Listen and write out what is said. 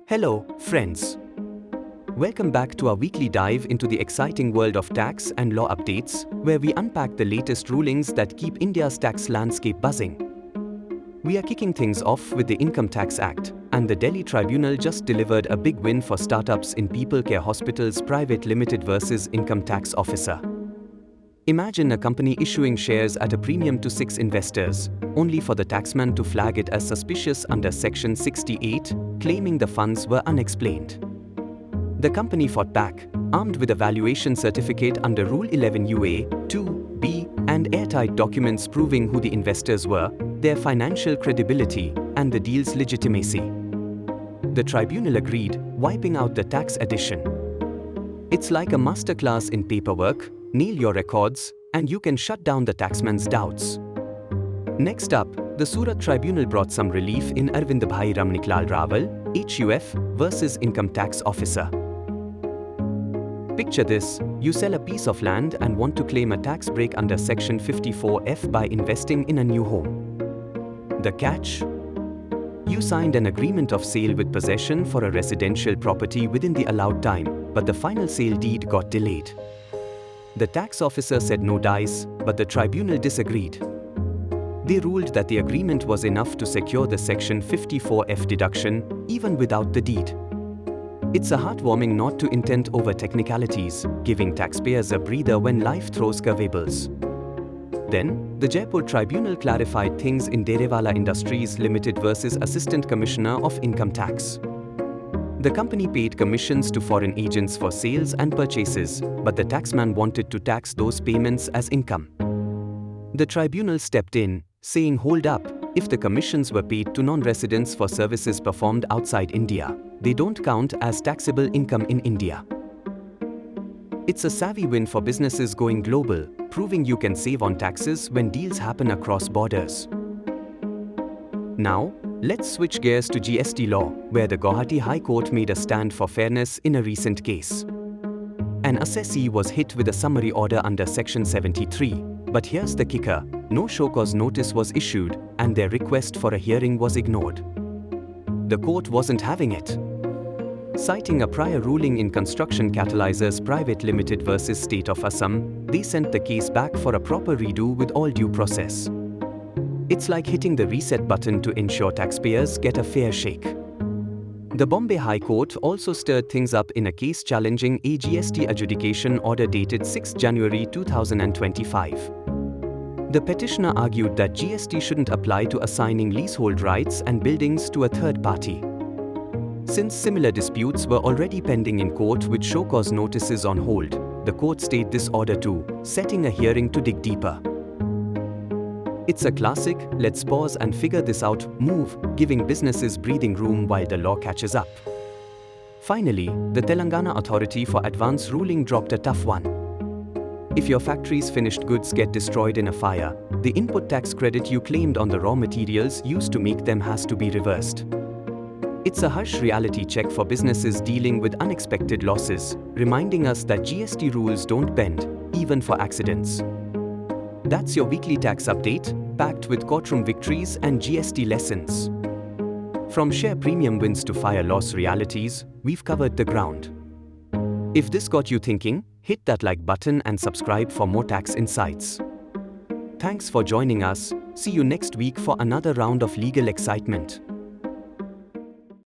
Hello, friends. Welcome back to our weekly dive into the exciting world of tax and law updates, where we unpack the latest rulings that keep India's tax landscape buzzing. We are kicking things off with the Income Tax Act, and the Delhi Tribunal just delivered a big win for startups in People Care Hospitals Private Limited versus Income Tax Officer. Imagine a company issuing shares at a premium to 6 investors, only for the taxman to flag it as suspicious under Section 68, claiming the funds were unexplained. The company fought back, armed with a valuation certificate under Rule 11 UA, 2B, and airtight documents proving who the investors were, their financial credibility, and the deal's legitimacy. The tribunal agreed, wiping out the tax addition. It's like a masterclass in paperwork. Nail your records, and you can shut down the taxman's doubts. Next up, the Surat Tribunal brought some relief in Arvindbhai Ramniklal Rawal, HUF, versus Income Tax Officer. Picture this: you sell a piece of land and want to claim a tax break under Section 54F by investing in a new home. The catch? You signed an agreement of sale with possession for a residential property within the allowed time, but the final sale deed got delayed. The tax officer said no dice, but the tribunal disagreed. They ruled that the agreement was enough to secure the Section 54F deduction, even without the deed. It's a heartwarming nod to intent over technicalities, giving taxpayers a breather when life throws curveballs. Then, the Jaipur Tribunal clarified things in Derewala Industries Limited versus Assistant Commissioner of Income Tax. The company paid commissions to foreign agents for sales and purchases, but the taxman wanted to tax those payments as income. The tribunal stepped in, saying, "Hold up, if the commissions were paid to non-residents for services performed outside India, they don't count as taxable income in India." It's a savvy win for businesses going global, proving you can save on taxes when deals happen across borders. Now, let's switch gears to GST law, where the Guwahati High Court made a stand for fairness in a recent case. An assessee was hit with a summary order under Section 73, but here's the kicker: no show-cause notice was issued, and their request for a hearing was ignored. The court wasn't having it. Citing a prior ruling in Construction Catalyzers Private Limited versus State of Assam, they sent the case back for a proper redo with all due process. It's like hitting the reset button to ensure taxpayers get a fair shake. The Bombay High Court also stirred things up in a case challenging a GST adjudication order dated 6 January 2025. The petitioner argued that GST shouldn't apply to assigning leasehold rights and buildings to a third party. Since similar disputes were already pending in court with show-cause notices on hold, the court stayed this order too, setting a hearing to dig deeper. It's a classic "let's pause and figure this out" move, giving businesses breathing room while the law catches up. Finally, the Telangana Authority for Advance ruling dropped a tough one. If your factory's finished goods get destroyed in a fire, the input tax credit you claimed on the raw materials used to make them has to be reversed. It's a harsh reality check for businesses dealing with unexpected losses, reminding us that GST rules don't bend, even for accidents. That's your weekly tax update, packed with courtroom victories and GST lessons. From share premium wins to fire loss realities, we've covered the ground. If this got you thinking, hit that like button and subscribe for more tax insights. Thanks for joining us. See you next week for another round of legal excitement.